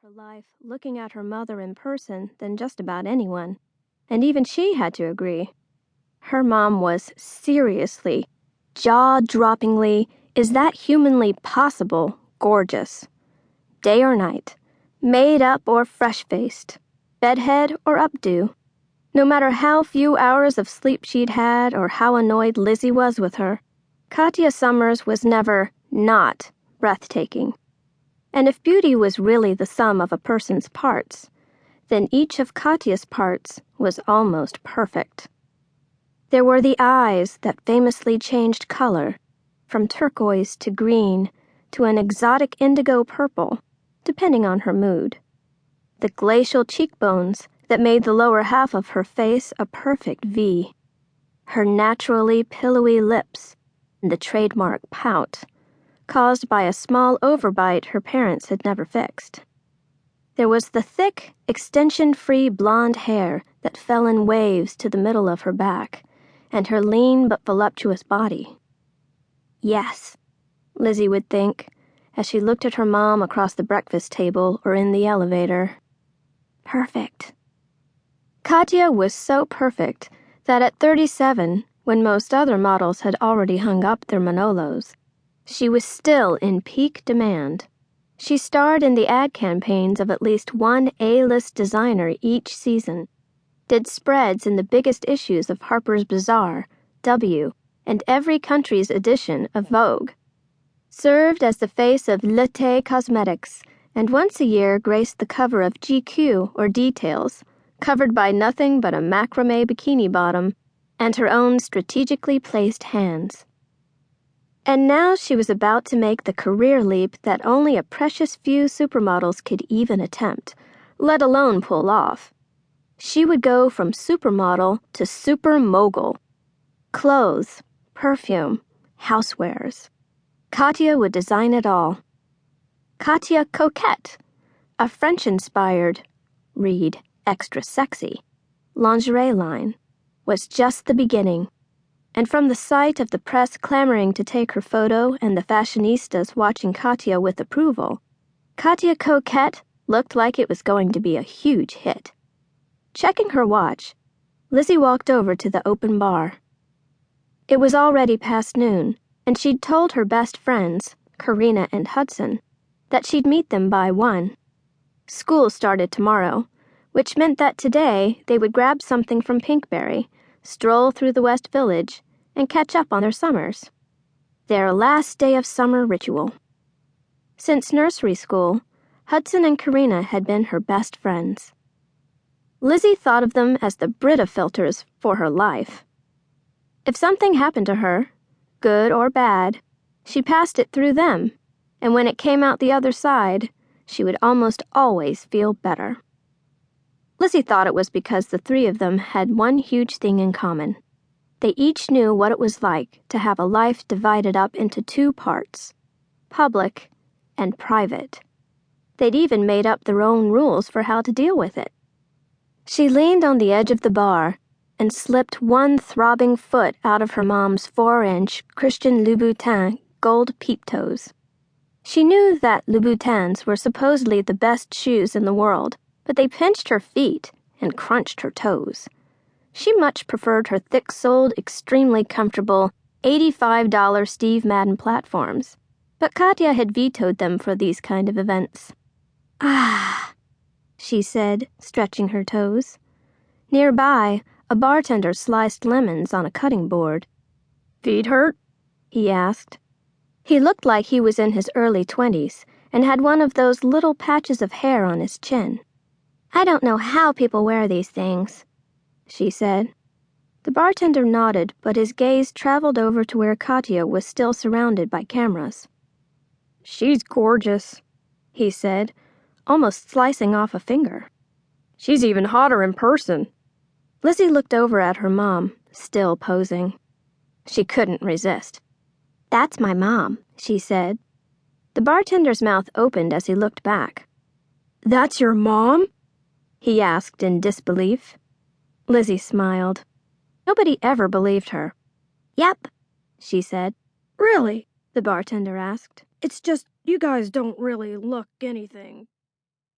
her life looking at her mother in person than just about anyone, and even she had to agree. Her mom was seriously, jaw-droppingly, is that humanly possible, gorgeous. Day or night, made up or fresh-faced, bedhead or updo. No matter how few hours of sleep she'd had or how annoyed Lizzie was with her, Katia Summers was never not breathtaking. And if beauty was really the sum of a person's parts, then each of Katia's parts was almost perfect. There were the eyes that famously changed color, from turquoise to green to an exotic indigo purple, depending on her mood. The glacial cheekbones that made the lower half of her face a perfect V. Her naturally pillowy lips, and the trademark pout, caused by a small overbite her parents had never fixed. There was the thick, extension-free blonde hair that fell in waves to the middle of her back, and her lean but voluptuous body. Yes, Lizzie would think, as she looked at her mom across the breakfast table or in the elevator. Perfect. Katia was so perfect that at 37, when most other models had already hung up their Manolos, she was still in peak demand. She starred in the ad campaigns of at least one A-list designer each season, did spreads in the biggest issues of Harper's Bazaar, W, and every country's edition of Vogue, served as the face of Lete Cosmetics, and once a year graced the cover of GQ or Details, covered by nothing but a macrame bikini bottom and her own strategically placed hands. And now she was about to make the career leap that only a precious few supermodels could even attempt, let alone pull off. She would go from supermodel to supermogul. Clothes, perfume, housewares. Katia would design it all. Katia Coquette, a French-inspired, read extra sexy, lingerie line, was just the beginning. And from the sight of the press clamoring to take her photo and the fashionistas watching Katia with approval, Katia Coquette looked like it was going to be a huge hit. Checking her watch, Lizzie walked over to the open bar. It was already past noon, and she'd told her best friends, Carina and Hudson, that she'd meet them by 1. School started tomorrow, which meant that today they would grab something from Pinkberry, stroll through the West Village, and catch up on their summers. Their last day of summer ritual. Since nursery school, Hudson and Carina had been her best friends. Lizzie thought of them as the Brita filters for her life. If something happened to her, good or bad, she passed it through them, and when it came out the other side, she would almost always feel better. Lizzie thought it was because the three of them had one huge thing in common. They each knew what it was like to have a life divided up into 2 parts, public and private. They'd even made up their own rules for how to deal with it. She leaned on the edge of the bar and slipped one throbbing foot out of her mom's 4-inch Christian Louboutin gold peep-toes. She knew that Louboutins were supposedly the best shoes in the world, but they pinched her feet and crunched her toes. She much preferred her thick-soled, extremely comfortable $85 Steve Madden platforms, but Katia had vetoed them for these kind of events. Ah, she said, stretching her toes. Nearby, a bartender sliced lemons on a cutting board. "Feet hurt?" he asked. He looked like he was in his early 20s and had one of those little patches of hair on his chin. "I don't know how people wear these things," she said. The bartender nodded, but his gaze traveled over to where Katia was still surrounded by cameras. "She's gorgeous," he said, almost slicing off a finger. "She's even hotter in person." Lizzie looked over at her mom, still posing. She couldn't resist. "That's my mom," she said. The bartender's mouth opened as he looked back. "That's your mom?" he asked in disbelief. Lizzie smiled. Nobody ever believed her. "Yep," she said. "Really?" the bartender asked. "It's just, you guys don't really look anything